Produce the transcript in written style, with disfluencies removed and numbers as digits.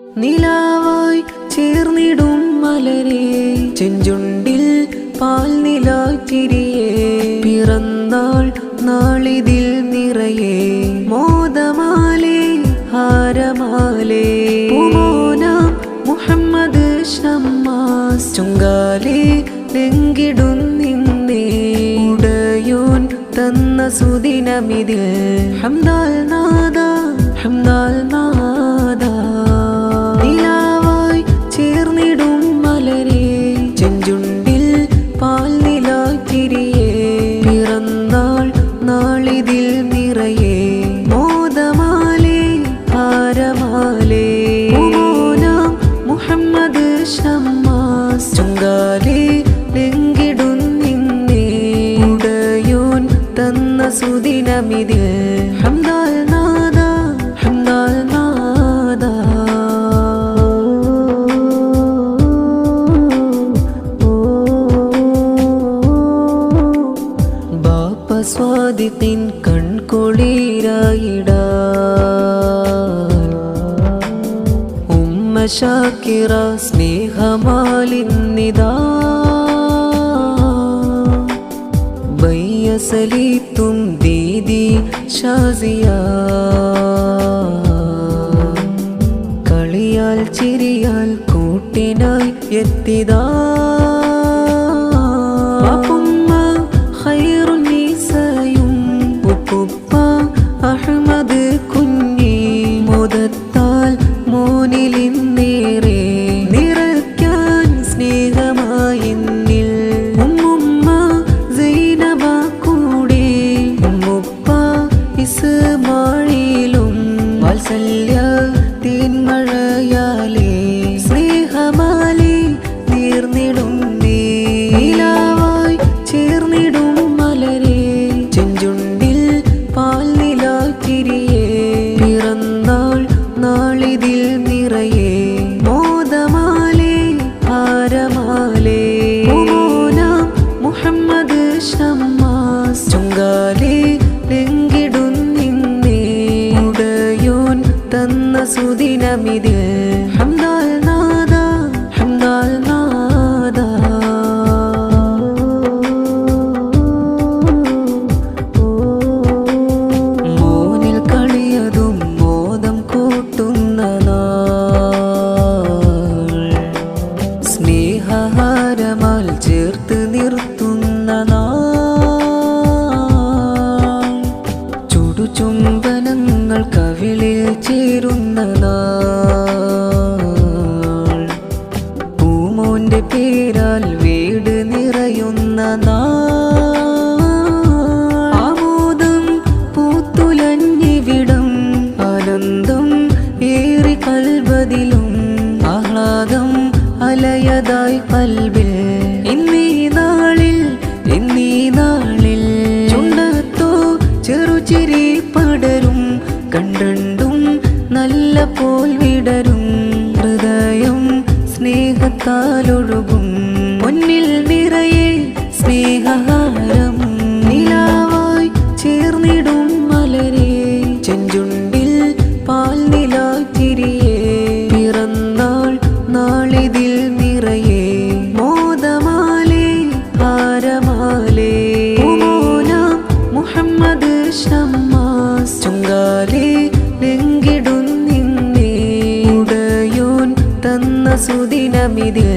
നിലാവായി ചേർന്നിടും മലരേ ചെഞ്ചുണ്ടിൽ പാൽ നിലാറ്റിരിയേ പിറന്നാൾ നാളിതിൽ നിറയെ മോദമാലേ ഹാരമാലേ പൂമോനാം മുഹമ്മദ് ഷമ്മാസ് ചുങ്കാലേ ലംഘിടുന്നിന്നേ ഉടയോൻ തന്ന സുദിനമിതിൽ ഹംദാൽ നാദ ഹംദാൽ നാദ നിലാവായി ചേർന്നിടും മലരേ ചെഞ്ചുണ്ടിൽ പാൽ നിലാറ്റിരിയേ പിറന്നാൾ നാളിതിൽ നിറയെ മോദമാലേ ഹാരമാലേ പൂമോനാം മുഹമ്മദ് ഷമ്മാസ് ചുങ്കാലേ ലംഘിടുന്നിന്നേ ഉടയോൻ തന്ന സുദിനമിതിൽ ഹംദാൽ നാദ ഹംദാൽ നാദ ബാപ്പ സ്വാദിഖിൻ കൺകൊളീരായിടാൻ ഉമ്മ ഷാക്കിറ സ്നേഹമാലിന്നിതാ ബയ്യ സലീത്തും ദീദി ഷാസിയ കളിയാൽ ചിരിയാൽ കൂട്ടിനായി എത്തിതാ ഉമ്മ ഖൈറുന്നീസയും ഉപ്പുപ്പ അഹ്മദ് കുഞ്ഞി മോദത്താൽ മോനിലിന്നേറെ നിറയ്ക്കാൻ സ്നേഹമായി എന്നിൽ ഉമ്മുമ്മ സൈനബ കൂടെ ഉമ്മുപ്പ ഇസ്മായിലും വാത്സല്യ തേന്മഴയാലേ സ്നേഹമാലേ നീർന്നിടും നിലാവായി ചേർന്നിടും മലരേ ചെഞ്ചുണ്ടിൽ പാൽ നിലാറ്റിരിയേ പിറന്നാൾ നാളിതിൽ നിറയെ മോദമാലേ ഹാരമാലേ പൂമോനാം മുഹമ്മദ് ഷമ്മാസ് ചുങ്കാലേ ലംഘിടുന്നിന്നേ ഉടയോൻ തന്ന സുദിനമിതിൽ ഹംദാൽ നാദ ഹംദാൽ നാദ മോനിൽ കളിയതും മോദം കൂട്ടുന്ന നാൾ സ്നേഹഹാരമാൽ ചേർത്ത് നിർത്തുന്ന നാൾ ചുടുചുംബനങ്ങൾ കവിളിൽ ചേരുന്ന നാൾ പൂമോന്റെ പേരാൽ വീട് നിറയുന്ന നാൾ ആമോദം പൂത്തുലഞ്ഞിവിടം ആനന്ദം ഏറി കൽബതിലും ആഹ്ലാദം അലയതായി കൽബിൽ ഇന്നീ നാളിൽ ചുണ്ടത്തോ ചെറുചിരി പടരും കണ്ടണ്ടും നല്ല പോൽ വിടരും ഹൃദയം സ്നേഹത്താലൊഴുകും പൊന്നിൽ നിറയെ സ്നേഹഹാരം നിലാവായി ചേർന്നിടും മലരേ ചെഞ്ചുണ്ടിൽ പാൽ നിലാറ്റിരിയേ പിറന്നാൾ നാളിതിൽ നിറയെ മോദമാലേ ഹാരമാലേ പൂമോനാം മുഹമ്മദ് ഷമ്മാസ് ചുങ്കാലേ ലംഘിടുന്നിന്നേ ഉടയോൻ തന്ന സുദിനമിതിൽ